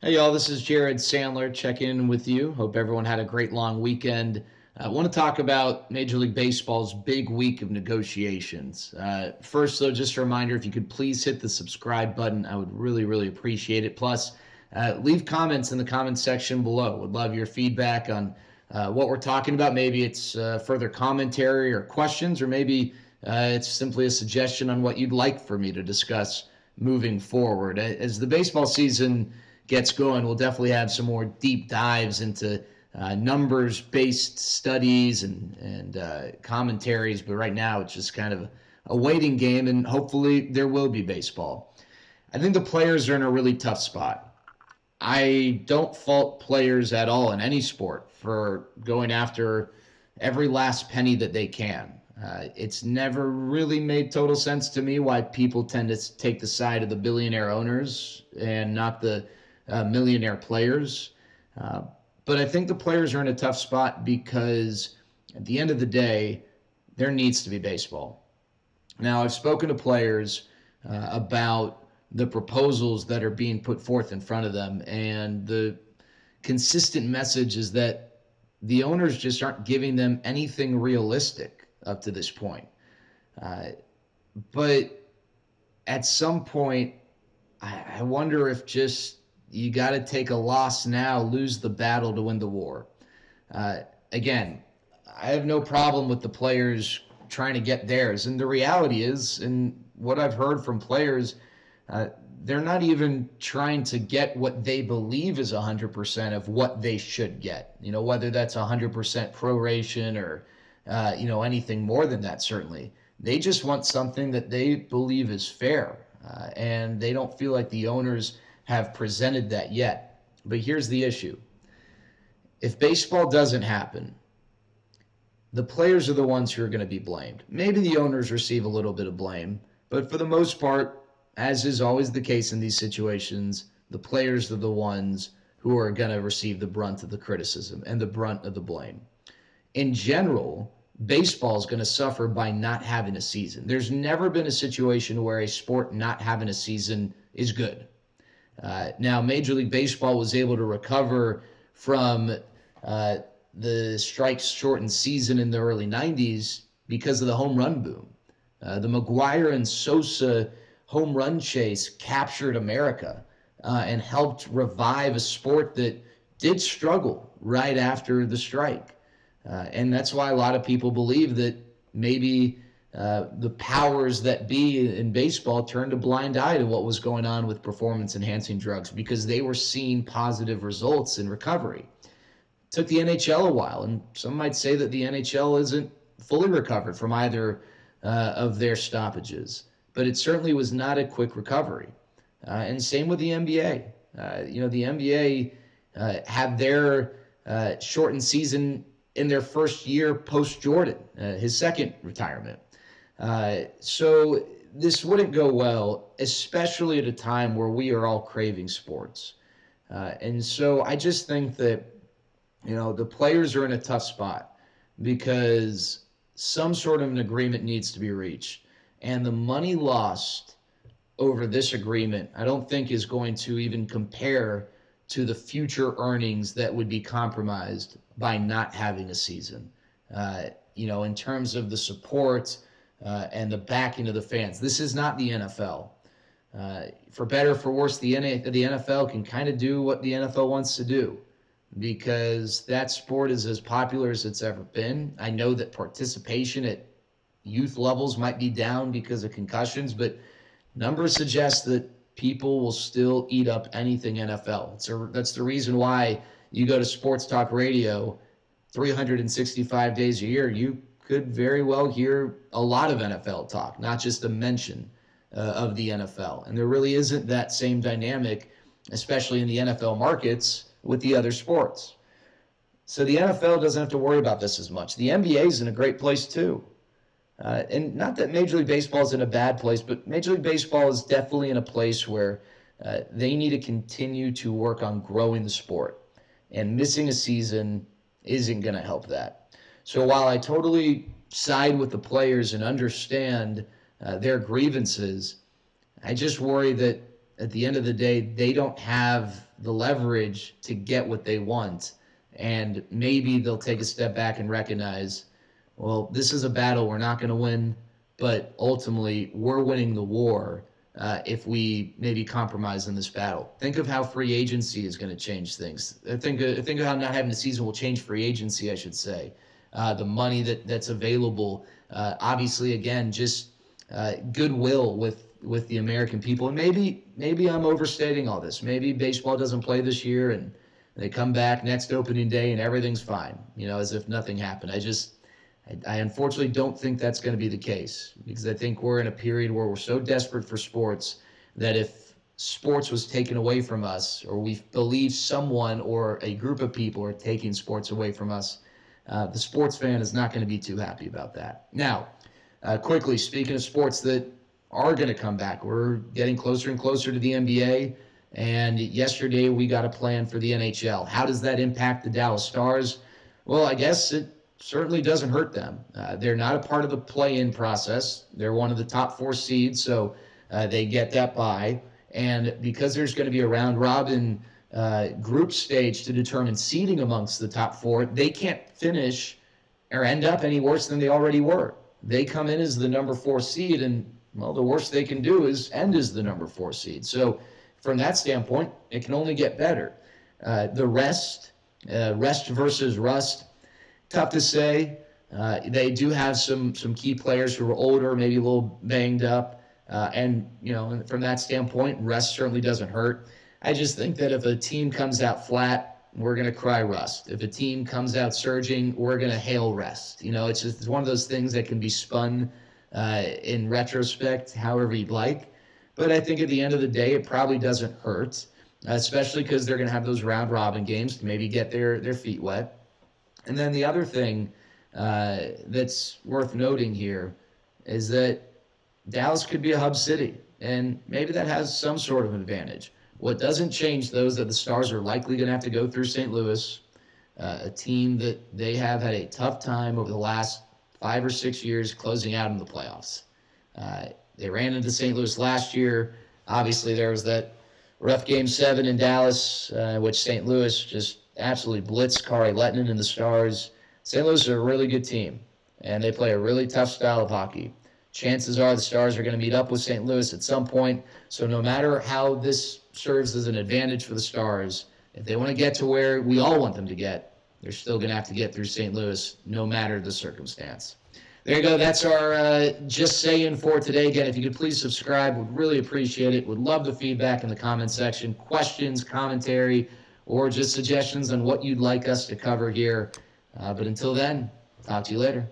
Hey, y'all, this is Jared Sandler checking in with you. Hope everyone had a great long weekend. I want to talk about Major League Baseball's big week of negotiations. First, though, just a reminder if you could please hit the subscribe button, I would really, really appreciate it. Plus, leave comments in the comments section below. Would love your feedback on what we're talking about. Maybe it's further commentary or questions, or maybe it's simply a suggestion on what you'd like for me to discuss moving forward. As the baseball season gets going, we'll definitely have some more deep dives into numbers-based studies and commentaries. But right now, it's just kind of a waiting game, and hopefully there will be baseball. I think the players are in a really tough spot. I don't fault players at all in any sport for going after every last penny that they can. It's never really made total sense to me why people tend to take the side of the billionaire owners and not the millionaire players. Uh, but I think the players are in a tough spot because at the end of the day, there needs to be baseball. Now, I've spoken to players about the proposals that are being put forth in front of them, and the consistent message is that the owners just aren't giving them anything realistic up to this point. Uh, but at some point, I wonder if just you got to take a loss now, lose the battle to win the war. Uh, Again, I have no problem with the players trying to get theirs. And the reality is, and what I've heard from players, uh, they're not even trying to get what they believe is 100% of what they should get. Whether that's 100% proration or, anything more than that, certainly. They just want something that they believe is fair. And they don't feel like the owners have presented that yet. But here's the issue. If baseball doesn't happen, the players are the ones who are going to be blamed. Maybe the owners receive a little bit of blame, but for the most part, as is always the case in these situations, the players are the ones who are going to receive the brunt of the criticism and the brunt of the blame. In general, baseball is going to suffer by not having a season. There's never been a situation where a sport not having a season is good. Now, Major League Baseball was able to recover from the strikes shortened season in the early 90s because of the home run boom. The McGwire and Sosa home run chase captured America and helped revive a sport that did struggle right after the strike. And that's why a lot of people believe that maybe the powers that be in baseball turned a blind eye to what was going on with performance-enhancing drugs because they were seeing positive results in recovery. It took the NHL a while, and some might say that the NHL isn't fully recovered from either of their stoppages, but it certainly was not a quick recovery. And same with the NBA. The NBA had their shortened season in their first year post-Jordan, his second retirement. So this wouldn't go well, especially at a time where we are all craving sports. And so I just think that, the players are in a tough spot because some sort of an agreement needs to be reached. And the money lost over this agreement, I don't think is going to even compare to the future earnings that would be compromised by not having a season. In terms of the support and the backing of the fans. This is not the NFL. For better or for worse, the NFL can kind of do what the NFL wants to do because that sport is as popular as it's ever been. I know that participation at youth levels might be down because of concussions, but numbers suggest that people will still eat up anything NFL. That's the reason why you go to sports talk radio 365 days a year. You could very well hear a lot of NFL talk, not just a mention of the NFL. And there really isn't that same dynamic, especially in the NFL markets, with the other sports. So the NFL doesn't have to worry about this as much. The NBA is in a great place too. And not that Major League Baseball is in a bad place, but Major League Baseball is definitely in a place where they need to continue to work on growing the sport. And missing a season isn't going to help that. So while I totally side with the players and understand their grievances, I just worry that at the end of the day, they don't have the leverage to get what they want. And maybe they'll take a step back and recognize, well, this is a battle we're not going to win, but ultimately we're winning the war if we maybe compromise in this battle. Think of how free agency is going to change things. Think of how not having a season will change free agency, I should say. The money that's available, obviously, again, just goodwill with the American people. And maybe I'm overstating all this. Maybe baseball doesn't play this year and they come back next opening day and everything's fine, as if nothing happened. I unfortunately don't think that's going to be the case, because I think we're in a period where we're so desperate for sports that if sports was taken away from us, or we believe someone or a group of people are taking sports away from us, the sports fan is not going to be too happy about that. Now, quickly, speaking of sports that are going to come back, we're getting closer and closer to the NBA, and yesterday we got a plan for the NHL. How does that impact the Dallas Stars? Well, I guess it certainly doesn't hurt them. They're not a part of the play-in process. They're one of the top 4 seeds, so they get that bye. And because there's going to be a round-robin group stage to determine seeding amongst the top 4, they can't finish or end up any worse than they already were. They come in as the number 4 seed, and, well, the worst they can do is end as the number 4 seed. So from that standpoint, it can only get better. The rest versus rust, tough to say. They do have some key players who are older, maybe a little banged up. And from that standpoint, rest certainly doesn't hurt. I just think that if a team comes out flat, we're going to cry rust. If a team comes out surging, we're going to hail rest. It's one of those things that can be spun in retrospect, however you'd like. But I think at the end of the day, it probably doesn't hurt, especially because they're going to have those round-robin games to maybe get their feet wet. And then the other thing that's worth noting here is that Dallas could be a hub city, and maybe that has some sort of advantage. What doesn't change, though, is that the Stars are likely going to have to go through St. Louis, a team that they have had a tough time over the last 5 or 6 years closing out in the playoffs. They ran into St. Louis last year. Obviously, there was that rough Game 7 in Dallas, which St. Louis just absolutely blitzed Kari Lettinen and the Stars. St. Louis is a really good team, and they play a really tough style of hockey. Chances are the Stars are going to meet up with St. Louis at some point, so no matter how this serves as an advantage for the Stars, if they want to get to where we all want them to get, they're still going to have to get through St. Louis, no matter the circumstance. There you go. That's our Just Saying for today. Again, if you could please subscribe, we'd really appreciate it. Would love the feedback in the comment section, questions, commentary, or just suggestions on what you'd like us to cover here. But until then, talk to you later.